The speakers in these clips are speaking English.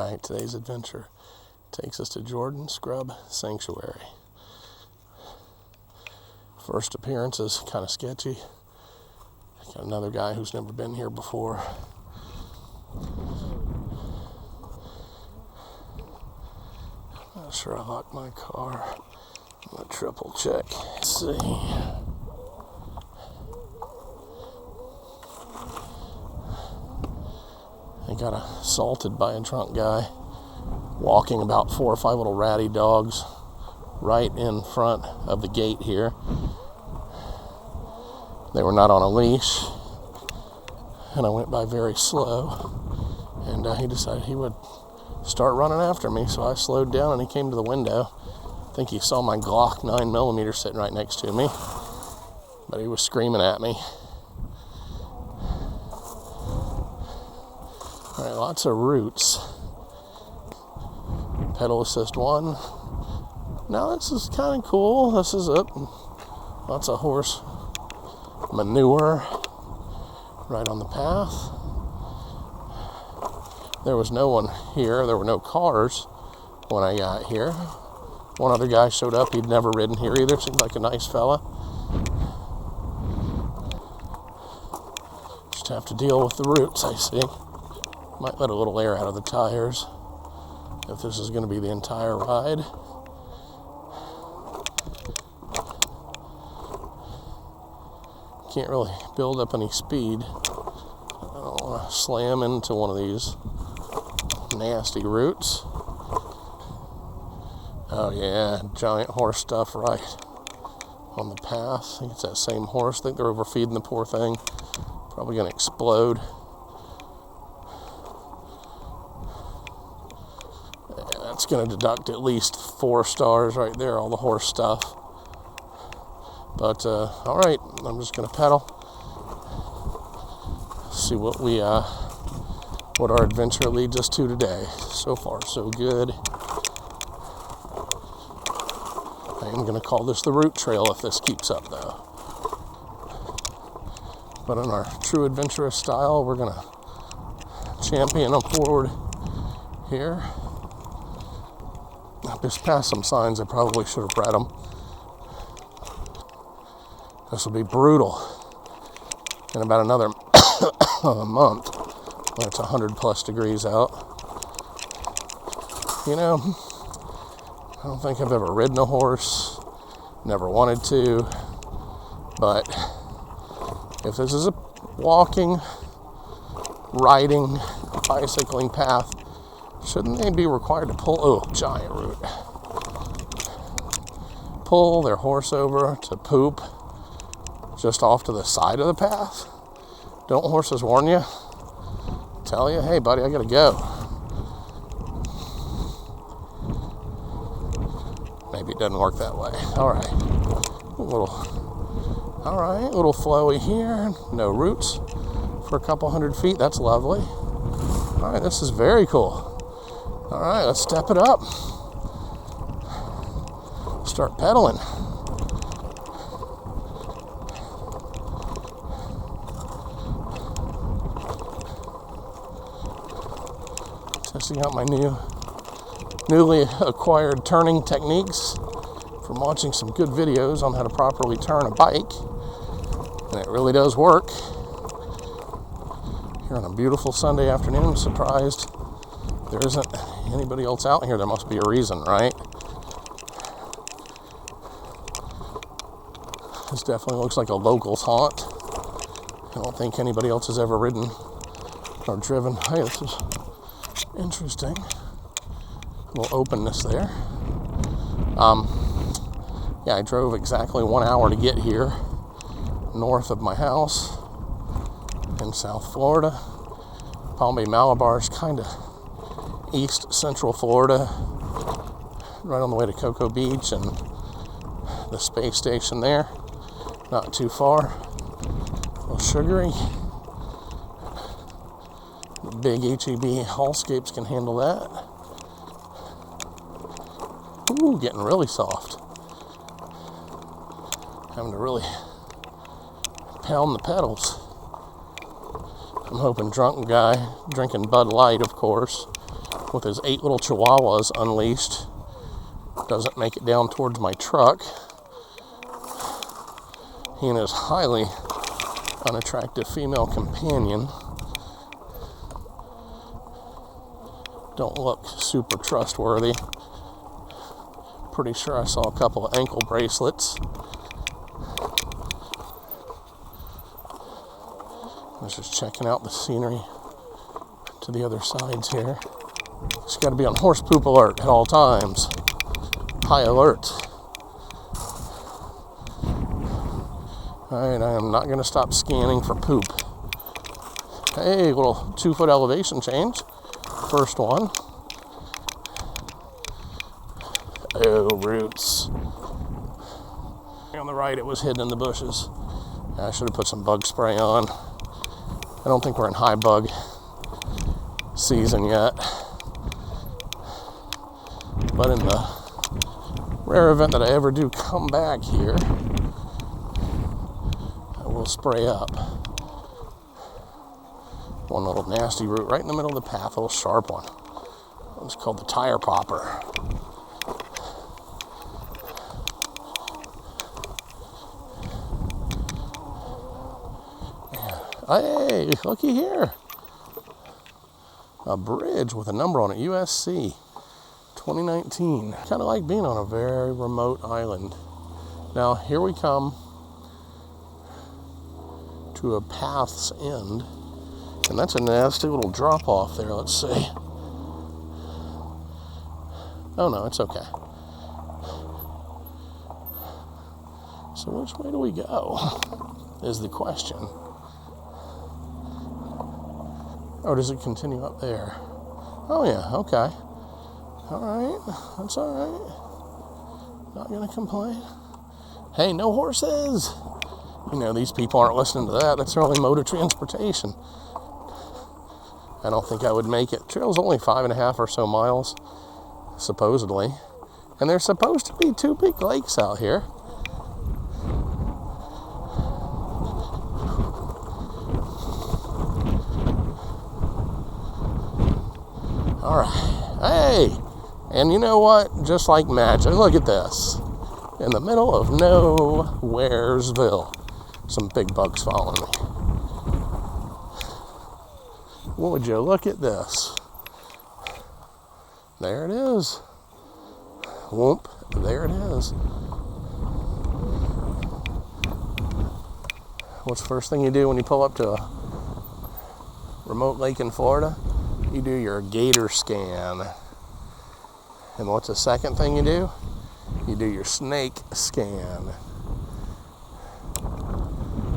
Alright, today's adventure takes us to Jordan Scrub Sanctuary. First appearance is kind of sketchy. Got another guy who's never been here before. Not sure I locked my car. I'm gonna triple check. Let's see. I got assaulted by a drunk guy walking about 4 or 5 little ratty dogs right in front of the gate here. They were not on a leash, and I went by very slow, and he decided he would start running after me, so I slowed down and he came to the window. I think he saw my Glock 9mm sitting right next to me, but he was screaming at me. All right, lots of roots. Pedal assist 1. Now this is kind of cool. This is it. Lots of horse manure right on the path. There was no one here. There were no cars when I got here. One other guy showed up. He'd never ridden here either. Seemed like a nice fella. Just have to deal with the roots, I see. Might let a little air out of the tires if this is going to be the entire ride. Can't really build up any speed. I don't want to slam into one of these nasty roots. Oh yeah, giant horse stuff right on the path. I think it's that same horse. I think they're overfeeding the poor thing. Probably going to explode. It's going to deduct at least 4 stars right there, all the horse stuff. But, all right, I'm just going to pedal. See what our adventure leads us to today. So far, so good. I am going to call this the route trail if this keeps up, though. But in our true adventurous style, we're going to champion them forward here. I just passed some signs. I probably should have read them. This will be brutal in about another month when it's 100+ degrees out. You know, I don't think I've ever ridden a horse, never wanted to, but if this is a walking, riding, bicycling path, shouldn't they be required to pull, oh, giant root, pull their horse over to poop just off to the side of the path? Don't horses warn you? Tell you, hey buddy, I gotta go. Maybe it doesn't work that way. All right, little flowy here. No roots for a couple 100 feet. That's lovely. All right, this is very cool. All right, let's step it up. Start pedaling. Testing out my newly acquired turning techniques from watching some good videos on how to properly turn a bike. And it really does work. Here on a beautiful Sunday afternoon, I'm surprised there isn't anybody else out here. There must be a reason, right? This definitely looks like a local's haunt. I don't think anybody else has ever ridden or driven. Hey, this is interesting. A little openness there. Yeah, I drove exactly 1 hour to get here, north of my house in South Florida. Palm Bay Malabar is kind of east central Florida, right on the way to Cocoa Beach and the space station there. Not too far. A little sugary. The big HEB Hallscapes can handle that. Ooh, getting really soft. Having to really pound the pedals. I'm hoping drunk guy drinking Bud Light, of course, with his 8 little chihuahuas unleashed. Doesn't make it down towards my truck. He and his highly unattractive female companion don't look super trustworthy. Pretty sure I saw a couple of ankle bracelets. I was just checking out the scenery to the other sides here. Just got to be on horse poop alert at all times. High alert. Alright, I am not going to stop scanning for poop. Hey, little 2-foot elevation change. First one. Oh, roots. On the right, it was hidden in the bushes. I should have put some bug spray on. I don't think we're in high bug season yet. But in the rare event that I ever do come back here, I will spray up. One little nasty root right in the middle of the path, a little sharp one. It's called the tire popper. Hey, looky here. A bridge with a number on it, USC 2019. Kind of like being on a very remote island. Now, here we come to a path's end. And that's a nasty little drop off there, let's see. Oh no, it's okay. So which way do we go, is the question. Or does it continue up there? Oh yeah, okay. Alright, that's alright. Not gonna complain. Hey, no horses! You know, these people aren't listening to that. That's their only mode of transportation. I don't think I would make it. Trail's only 5.5 or so miles, supposedly. And there's supposed to be 2 big lakes out here. Alright. Hey! And you know what? Just like magic. Look at this. In the middle of Nowheresville. Some big bugs following me. Would you look at this? There it is. Whoop, there it is. What's the first thing you do when you pull up to a remote lake in Florida? You do your gator scan. And what's the second thing you do? You do your snake scan.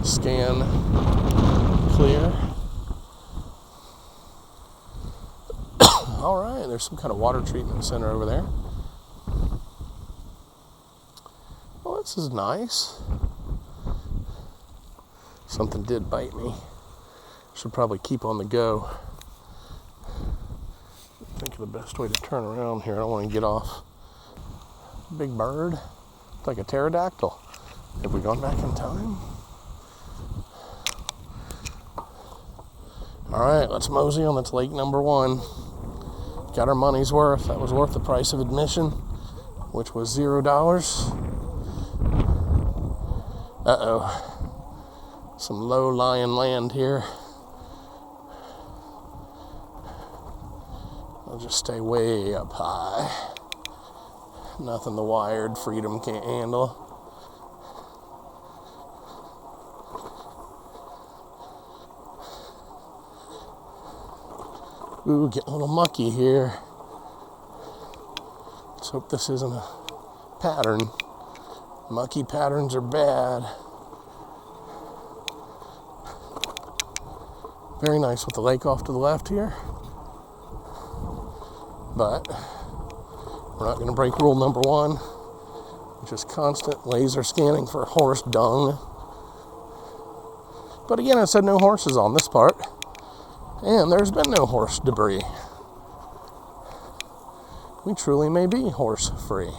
Scan, clear. All right, there's some kind of water treatment center over there. Well, this is nice. Something did bite me. Should probably keep on the go. Think of the best way to turn around here. I don't want to get off. Big bird. It's like a pterodactyl. Have we gone back in time? All right, let's mosey on. That's lake number 1. Got our money's worth. That was worth the price of admission, which was $0. Uh-oh. Some low-lying land here. I'll just stay way up high. Nothing the wired freedom can't handle. Ooh, getting a little mucky here. Let's hope this isn't a pattern. Mucky patterns are bad. Very nice with the lake off to the left here. But we're not going to break rule number 1, which is constant laser scanning for horse dung. But again, I said no horses on this part. And there's been no horse debris. We truly may be horse-free.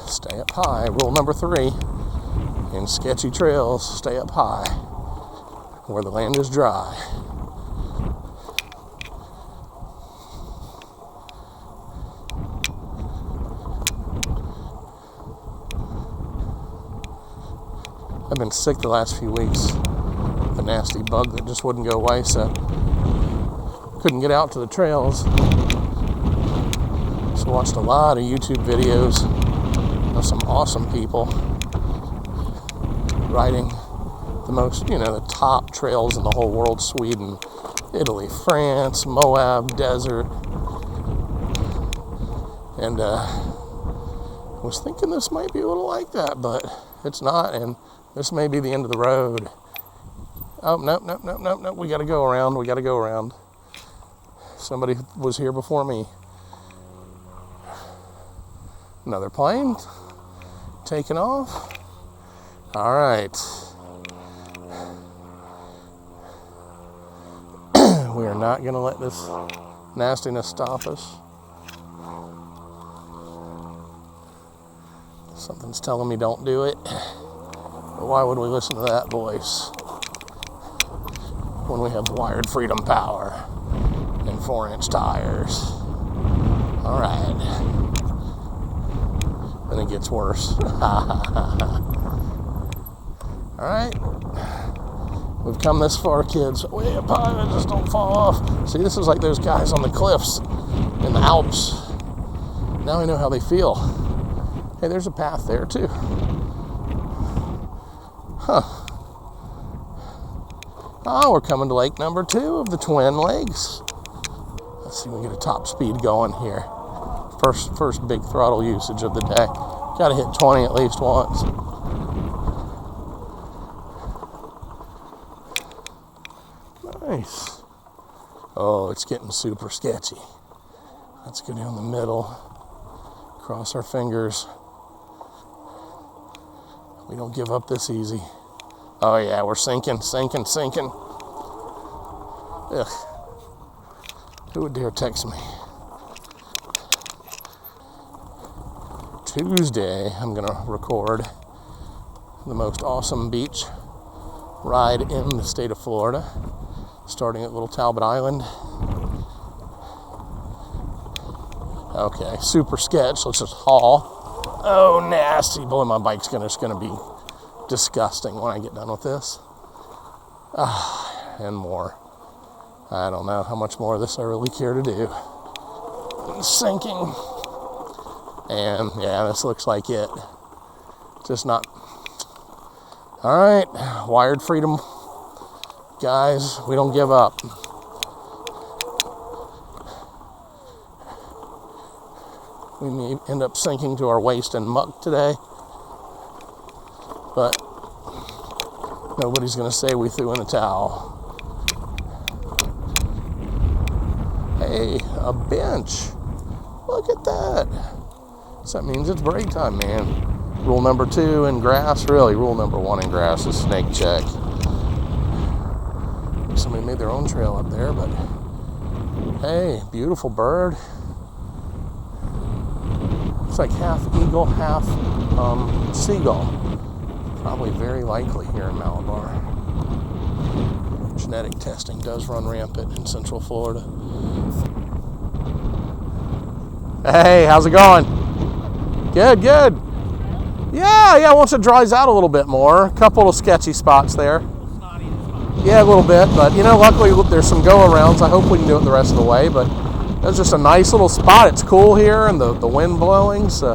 Stay up high. Rule number 3. In sketchy trails, stay up high, where the land is dry. I've been sick the last few weeks. A nasty bug that just wouldn't go away, so couldn't get out to the trails. So watched a lot of YouTube videos of some awesome people riding the most, the top trails in the whole world: Sweden, Italy, France, Moab, desert. And I was thinking this might be a little like that, but it's not, and this may be the end of the road. Oh, nope. We gotta go around. Somebody was here before me. Another plane taking off. All right. We are not gonna let this nastiness stop us. Something's telling me don't do it. But why would we listen to that voice when we have wired freedom power and 4-inch tires? All right. Then it gets worse. All right. We've come this far, kids. Way up high, just don't fall off. See, this is like those guys on the cliffs in the Alps. Now I know how they feel. Hey, there's a path there too. Huh. Oh, we're coming to lake number 2 of the Twin Lakes. Let's see if we can get a top speed going here. First big throttle usage of the day. Got to hit 20 at least once. Nice. Oh, it's getting super sketchy. Let's go down the middle. Cross our fingers. We don't give up this easy. Oh yeah, we're sinking. Ugh. Who would dare text me? Tuesday, I'm gonna record the most awesome beach ride in the state of Florida, starting at Little Talbot Island. Okay, super sketch. Let's just haul. Oh, nasty. Boy, my bike's just gonna be disgusting when I get done with this. And more. I don't know how much more of this I really care to do. Sinking. And yeah, this looks like it. Just not. All right, wired freedom. Guys, we don't give up. We may end up sinking to our waist in muck today, but nobody's going to say we threw in the towel. Hey, a bench. Look at that. So that means it's break time, man. Rule number 2 in grass, really, rule number 1 in grass is snake check. Somebody made their own trail up there, but hey, beautiful bird. It's like half eagle, half seagull. Probably very likely here in Malabar. Genetic testing does run rampant in Central Florida. Hey, how's it going? Good. Yeah, once it dries out a little bit more. A couple of sketchy spots there. Yeah, a little bit, but luckily there's some go-arounds. I hope we can do it the rest of the way, but that's just a nice little spot. It's cool here and the wind blowing, so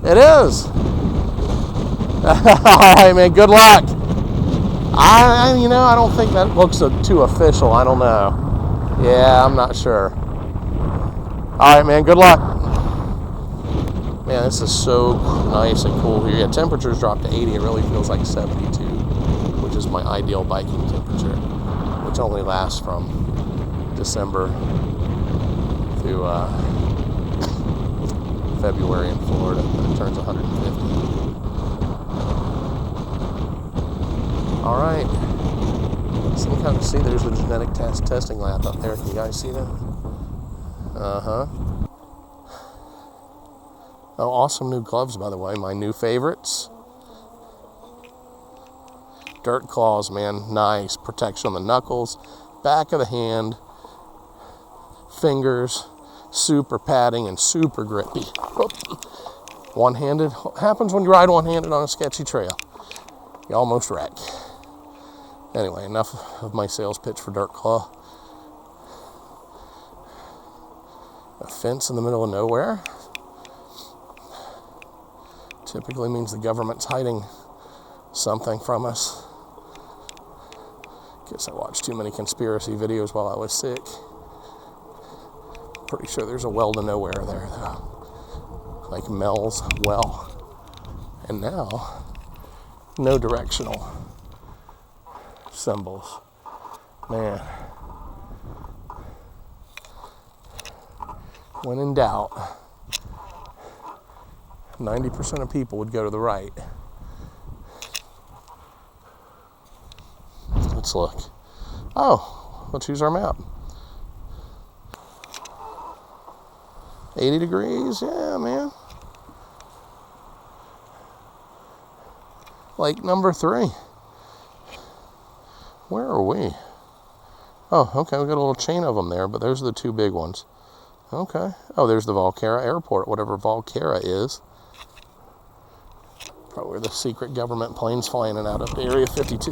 it is. All right, man, good luck. I don't think that looks too official. I don't know. Yeah, I'm not sure. All right, man, good luck. Man, this is so nice and cool here. Yeah, temperatures dropped to 80. It really feels like 72, which is my ideal biking temperature, which only lasts from December through February in Florida. It turns 150. All right. So you kind of see there's the genetic testing lab up there. Can you guys see that? Uh-huh. Oh, awesome new gloves, by the way. My new favorites. Dirt claws, man. Nice. Protection on the knuckles, back of the hand, fingers, super padding and super grippy. One-handed. Happens when you ride one-handed on a sketchy trail. you almost wreck. Anyway, enough of my sales pitch for Dirt Claw. A fence in the middle of nowhere typically means the government's hiding something from us. Guess I watched too many conspiracy videos while I was sick. Pretty sure there's a well to nowhere there, though. Like Mel's Well. And now, no directional symbols. Man. When in doubt, 90% of people would go to the right. Let's look. Oh, let's use our map. 80 degrees, yeah, man. Lake number 3. Where are we? Oh, okay, we got a little chain of them there, but those are the 2 big ones. Okay. Oh, there's the Volcara Airport, whatever Volcara is. Probably where the secret government planes flying in and out of Area 52.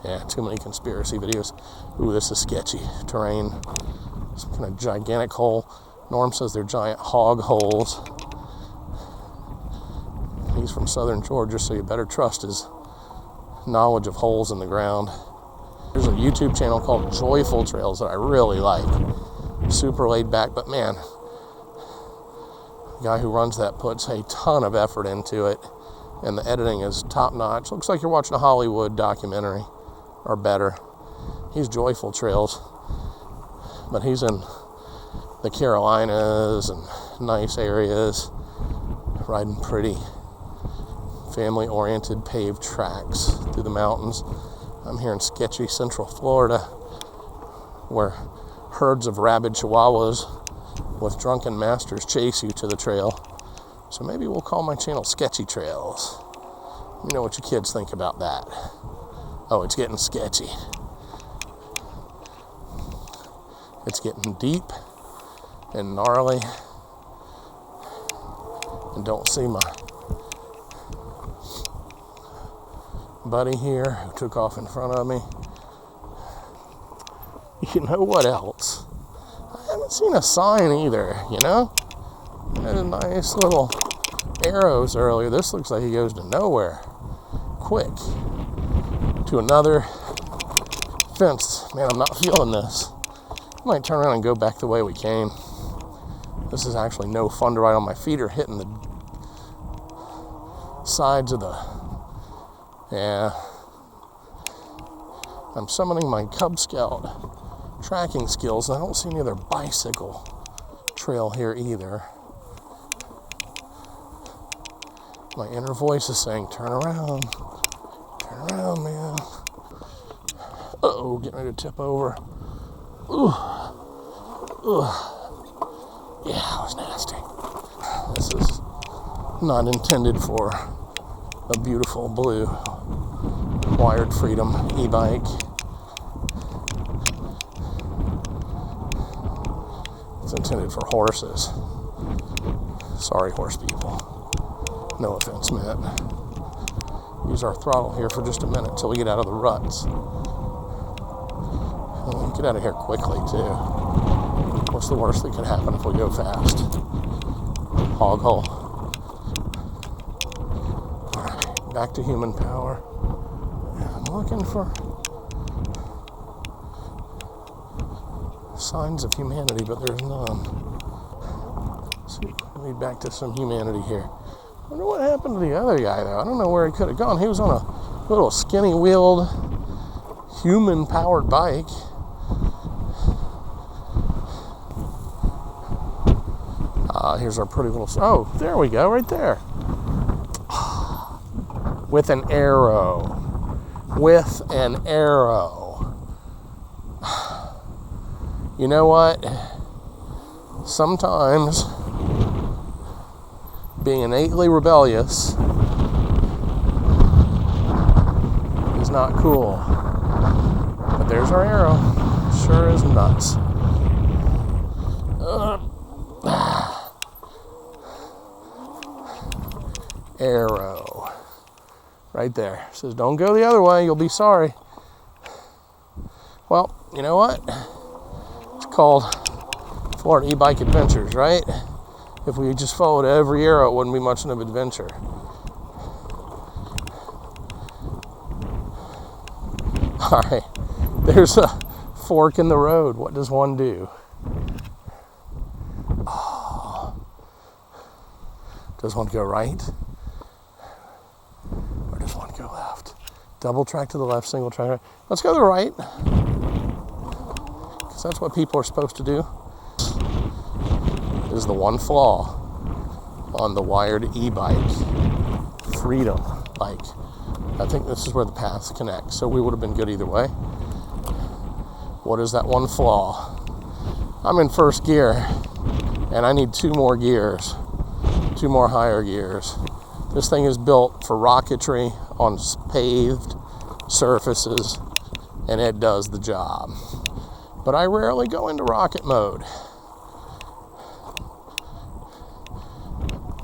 Yeah, too many conspiracy videos. Ooh, this is sketchy terrain. Some kind of gigantic hole. Norm says they're giant hog holes. He's from southern Georgia, so you better trust his knowledge of holes in the ground. There's a YouTube channel called Joyful Trails that I really like. Super laid back, but man, the guy who runs that puts a ton of effort into it, and the editing is top notch. Looks like you're watching a Hollywood documentary, or better. He's Joyful Trails, but he's in the Carolinas and nice areas, riding pretty family-oriented paved tracks through the mountains. I'm here in sketchy Central Florida, where herds of rabid chihuahuas with drunken masters chase you to the trail. So maybe we'll call my channel Sketchy Trails. Let me know what you kids think about that. Oh, it's getting sketchy. It's getting deep and gnarly. And don't see my buddy here who took off in front of me. You know what else? I haven't seen a sign either, you know? There's nice little arrows earlier. This looks like he goes to nowhere. Quick. To another fence. Man, I'm not feeling this. I might turn around and go back the way we came. This is actually no fun to ride on. My feet are hitting the sides of the... Yeah. I'm summoning my Cub Scout tracking skills, and I don't see any other bicycle trail here either. My inner voice is saying, turn around. Turn around, man. Uh-oh, getting ready to tip over. Ooh. Ooh. Yeah, that was nasty. This is not intended for a beautiful blue Wired Freedom e-bike. It's intended for horses. Sorry, horse people. No offense meant. Use our throttle here for just a minute till we get out of the ruts. We'll get out of here quickly, too. What's the worst that could happen if we go fast? Hog hole. Alright, back to human power. I'm looking for signs of humanity, but there's none. Let's see, lead back to some humanity here. I wonder what happened to the other guy, though. I don't know where he could have gone. He was on a little skinny-wheeled, human-powered bike. Here's our pretty little... Oh, there we go, right there. With an arrow. With an arrow. You know what? Sometimes being innately rebellious is not cool. But there's our arrow. Sure is nuts. Arrow. Right there. It says, don't go the other way, you'll be sorry. Well, you know what? It's called Florida E-Bike Adventures, right? If we just followed every arrow, it wouldn't be much of an adventure. All right, there's a fork in the road. What does one do? Oh. Does one go right? Or does one go left? Double track to the left, single track. Let's go to the right. Because that's what people are supposed to do. This is the one flaw on the wired e-bike. Freedom bike. I think this is where the paths connect. So we would have been good either way. What is that one flaw? I'm in first gear and I need 2 more gears. 2 more higher gears. This thing is built for rocketry on paved surfaces, and it does the job. But I rarely go into rocket mode.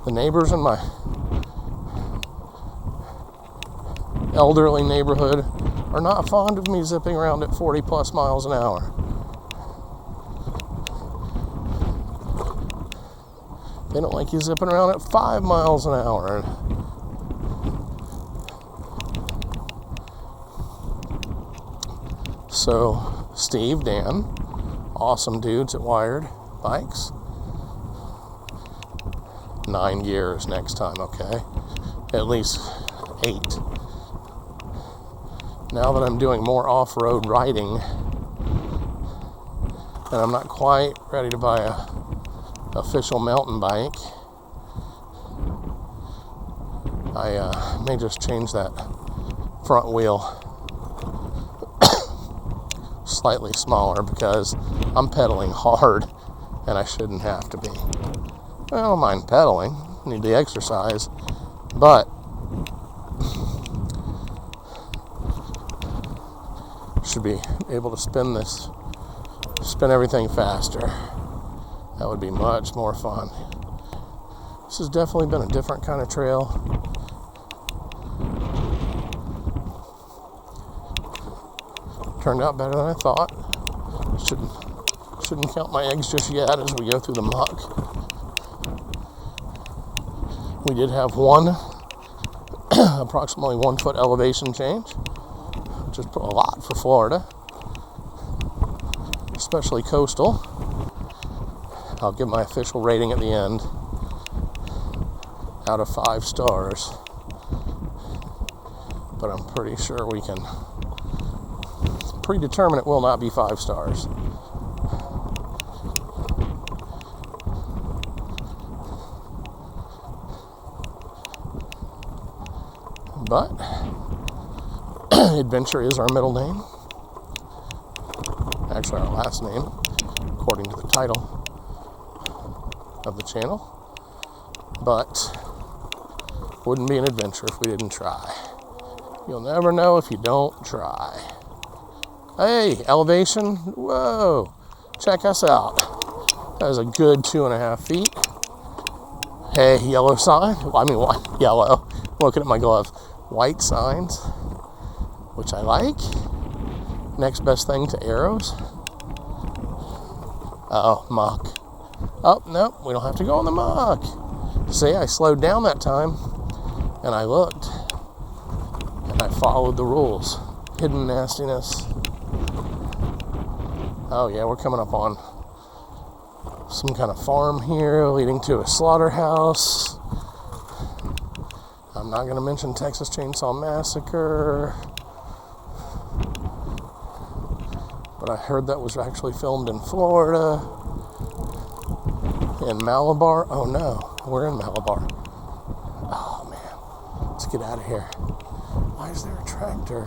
The neighbors in my elderly neighborhood are not fond of me zipping around at 40 plus miles an hour. They don't like you zipping around at 5 miles an hour. So, Steve, Dan, awesome dudes at Wired Bikes. 9 gears next time, okay? At least 8. Now that I'm doing more off-road riding, and I'm not quite ready to buy a official mountain bike, I may just change that front wheel slightly smaller because I'm pedaling hard and I shouldn't have to be. I don't mind pedaling, need the exercise, but should be able to spin everything faster. That would be much more fun. This has definitely been a different kind of trail. Turned out better than I thought. Shouldn't count my eggs just yet as we go through the muck. We did have one approximately 1 foot elevation change, which is a lot for Florida, especially coastal. I'll give my official rating at the end out of 5 stars, but I'm pretty sure we can predetermine it will not be 5 stars. But adventure is our middle name. Actually, our last name, according to the title of the channel. But wouldn't be an adventure if we didn't try. You'll never know if you don't try. Hey, elevation. Whoa. Check us out. That is a good 2.5 feet. Hey, yellow sign. Well, I mean, what? Yellow. Looking at my gloves. White signs, which I like. Next best thing to arrows. Uh-oh, muck. Oh, nope, we don't have to go in the muck. See, I slowed down that time, and I looked, and I followed the rules. Hidden nastiness. Oh yeah, we're coming up on some kind of farm here, leading to a slaughterhouse. I'm not going to mention Texas Chainsaw Massacre, but I heard that was actually filmed in Florida, in Malabar. Oh no, we're in Malabar. Oh man, let's get out of here. Why is there a tractor?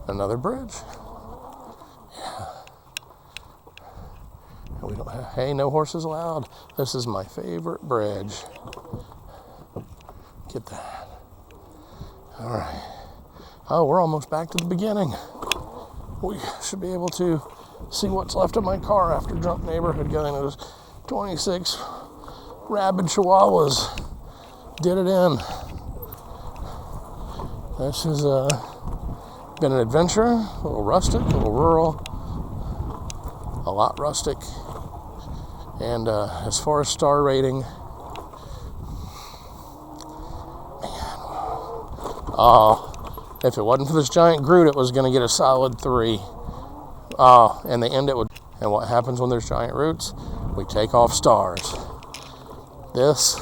Another bridge. Yeah. And we don't have, hey, no horses allowed. This is my favorite bridge. Get that. All right. Oh, we're almost back to the beginning. We should be able to see what's left of my car after Drunk Neighborhood going. It was 26 rabid chihuahuas did it in. This has been an adventure, a little rustic, a little rural, a lot rustic. And as far as star rating, man, if it wasn't for this giant Groot, it was going to get a solid 3. And they end it with, and what happens when there's giant roots? We take off stars. This,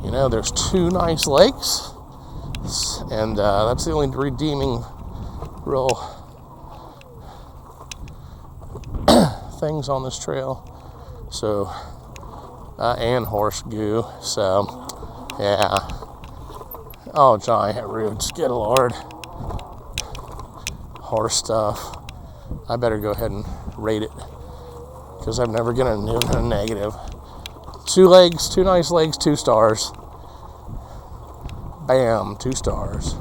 you know, there's 2 nice lakes, and that's the only redeeming real things on this trail. So, and horse goo. So, yeah. Oh, giant roots. Good Lord. Horse stuff. I better go ahead and rate it, because I'm never gonna a negative. 2 legs, 2 nice legs, 2 stars. Bam, 2 stars.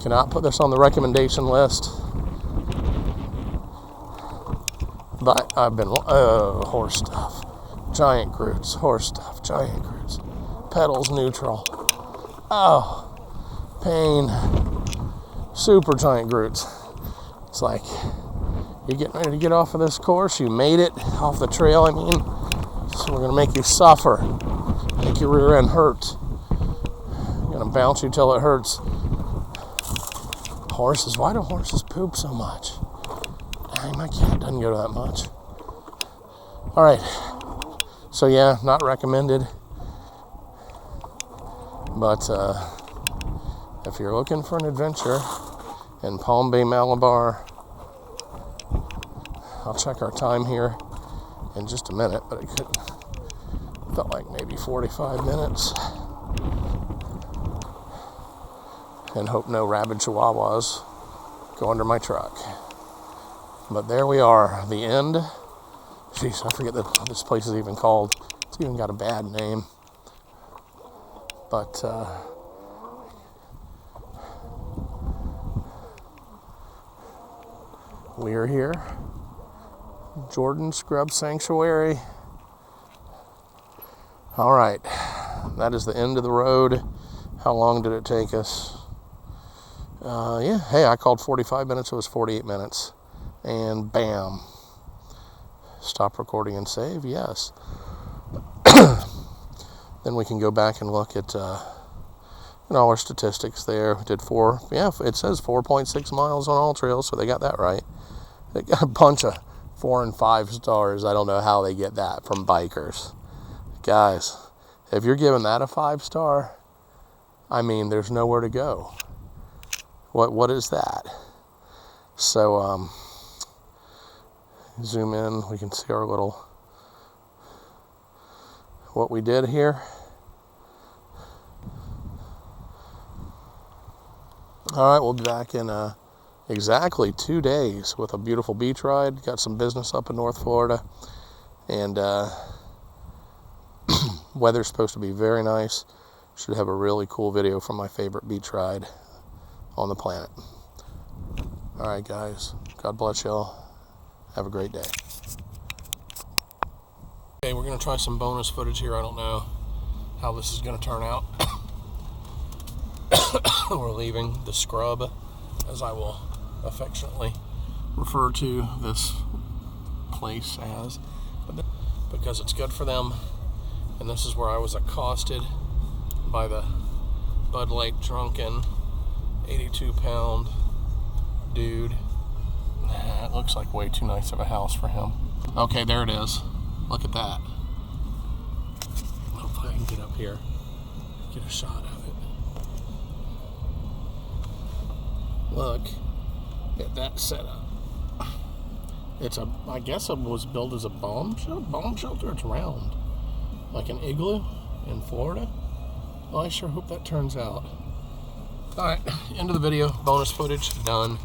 Cannot put this on the recommendation list. But I've been, horse stuff. Giant Groots, horse stuff, giant Groots. Pedals neutral. Oh, pain. Super giant Groots. It's like, you're getting ready to get off of this course. You made it off the trail, I mean. So we're going to make you suffer. Make your rear end hurt. We're going to bounce you till it hurts. Horses, why do horses poop so much? Dang, my cat doesn't go to that much. All right. So yeah, not recommended. But if you're looking for an adventure in Palm Bay, Malabar, I'll check our time here in just a minute, but it felt like maybe 45 minutes. And hope no rabid chihuahuas go under my truck. But there we are, the end. Jeez, I forget what this place is even called. It's even got a bad name. But we are here. Jordan Scrub Sanctuary. All right, that is the end of the road. How long did it take us? Yeah, hey, I called 45 minutes, it was 48 minutes. And bam. Stop recording and save, yes. Then we can go back and look at all our statistics there. We did it says 4.6 miles on all trails, so they got that right. They got a bunch of 4 and 5 stars. I don't know how they get that from bikers. Guys, if you're giving that a 5-star, I mean, there's nowhere to go. What is that? So, zoom in, we can see our little, what we did here. All right, we'll be back in exactly 2 days with a beautiful beach ride. Got some business up in North Florida, and weather's supposed to be very nice. Should have a really cool video from my favorite beach ride on the planet. All right, guys, God bless y'all. Have a great day. Okay, we're going to try some bonus footage here. I don't know how this is going to turn out. We're leaving the scrub, as I will affectionately refer to this place as, because it's good for them. And this is where I was accosted by the Bud Light drunken 82-pound dude. It looks like way too nice of a house for him. Okay, there it is. Look at that. Hopefully I can get up here, get a shot of it. Look at that setup. It's I guess it was built as a bomb shelter. It's round, like an igloo in Florida. Well, I sure hope that turns out. All right, end of the video. Bonus footage done.